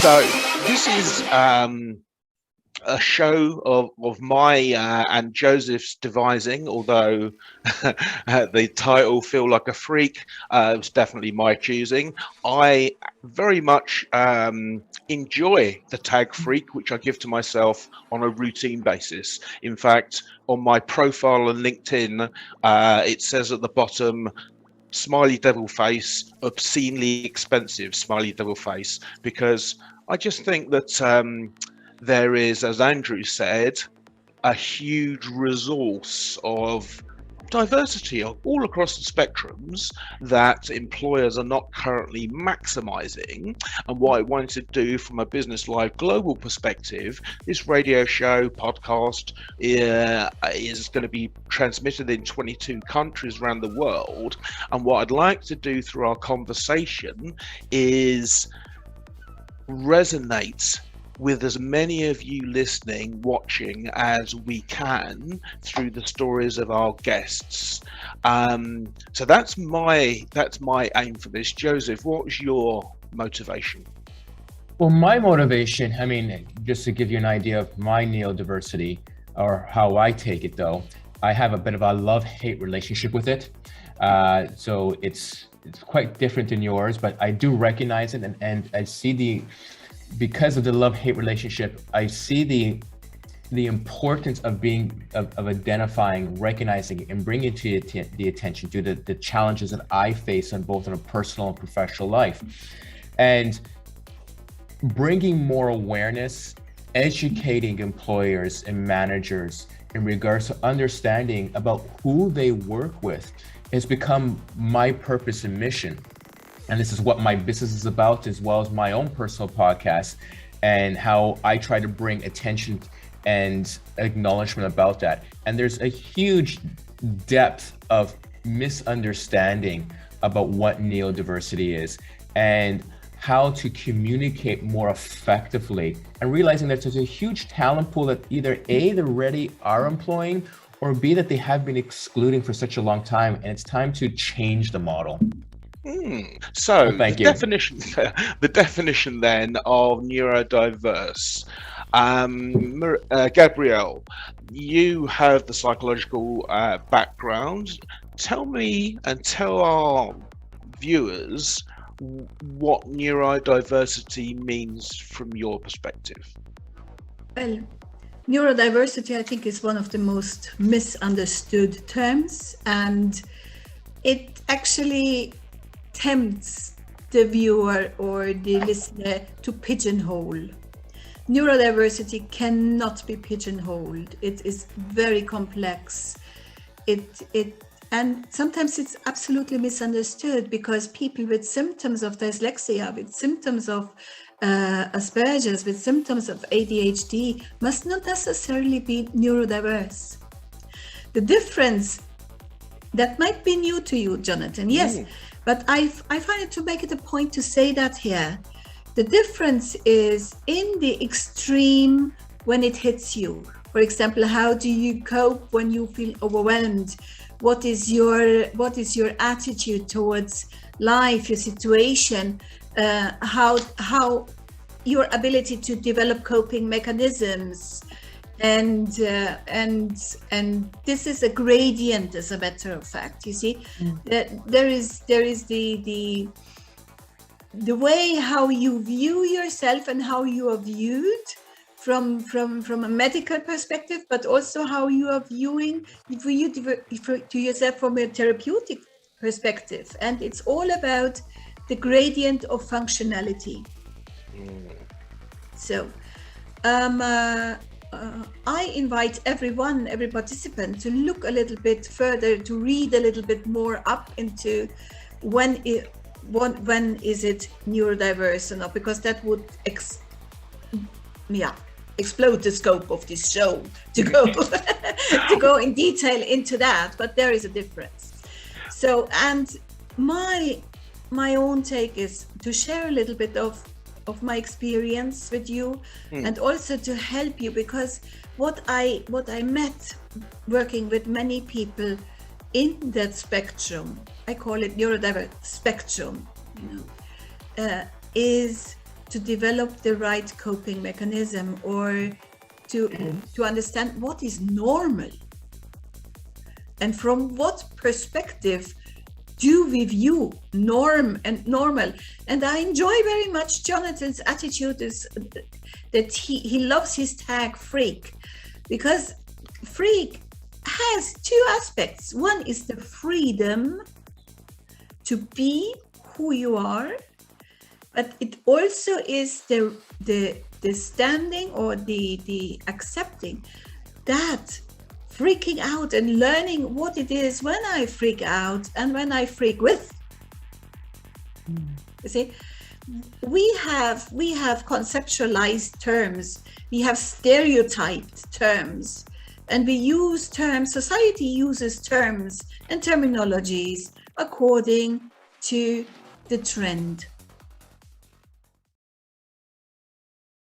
So this is a show of my and Joseph's devising, although the title Feel Like a Freak was definitely my choosing. I very much enjoy the tag freak, which I give to myself on a routine basis. In fact, on my profile on LinkedIn, it says at the bottom, smiley devil face, obscenely expensive smiley devil face, because I just think that there is, as Andrew said, a huge resource of diversity all across the spectrums that employers are not currently maximizing. And what I wanted to do from a Business Live global perspective, this radio show podcast is going to be transmitted in 22 countries around the world. And what I'd like to do through our conversation is resonate with as many of you listening, watching as we can through the stories of our guests. So that's my aim for this. Joseph, what was your motivation? Well, my motivation, I mean, just to give you an idea of my neurodiversity or how I take it though, I have a bit of a love-hate relationship with it. So it's quite different than yours, but I do recognize it and I see because of the love-hate relationship, I see the importance of identifying, recognizing, and bringing to the attention to the challenges that I face on both in a personal and professional life, and bringing more awareness, educating employers and managers in regards to understanding about who they work with has become my purpose and mission. And this is what my business is about, as well as my own personal podcast, and how I try to bring attention and acknowledgement about that. And there's a huge depth of misunderstanding about what neurodiversity is and how to communicate more effectively, and realizing that there's a huge talent pool that either A, they already are employing, or B, that they have been excluding for such a long time, and it's time to change the model. So the definition then of neurodiverse. Gabrielle, you have the psychological background. Tell me and tell our viewers what neurodiversity means from your perspective. Well, neurodiversity, I think, is one of the most misunderstood terms, and it actually tempts the viewer or the listener to pigeonhole. Neurodiversity cannot be pigeonholed. It is very complex. And sometimes it's absolutely misunderstood, because people with symptoms of dyslexia, with symptoms of Asperger's, with symptoms of ADHD must not necessarily be neurodiverse. The difference that might be new to you, Jonathan, yes, but I find it to make it a point to say that here. The difference is in the extreme when it hits you. For example, how do you cope when you feel overwhelmed? What is your attitude towards life, your situation? How your ability to develop coping mechanisms, and this is a gradient, as a matter of fact. You see, there is the way how you view yourself and how you are viewed from a medical perspective, but also how you are viewing to yourself from a therapeutic perspective. And it's all about the gradient of functionality. So I invite every participant to look a little bit further, to read a little bit more up into when is it neurodiverse or not, because that would explode the scope of this show to go in detail into that, but there is a difference. So, and my own take is to share a little bit of my experience with you, and also to help you, because what I met working with many people in that spectrum, I call it neurodiverse spectrum, is to develop the right coping mechanism, or to understand what is normal, and from what perspective do we view norm and normal. And I enjoy very much Jonathan's attitude is that he loves his tag freak, because freak has two aspects. One is the freedom to be who you are, but it also is the standing or the accepting that freaking out and learning what it is when I freak out and when I freak with. You see, we have conceptualized terms, we have stereotyped terms, and we use terms, society uses terms and terminologies according to the trend.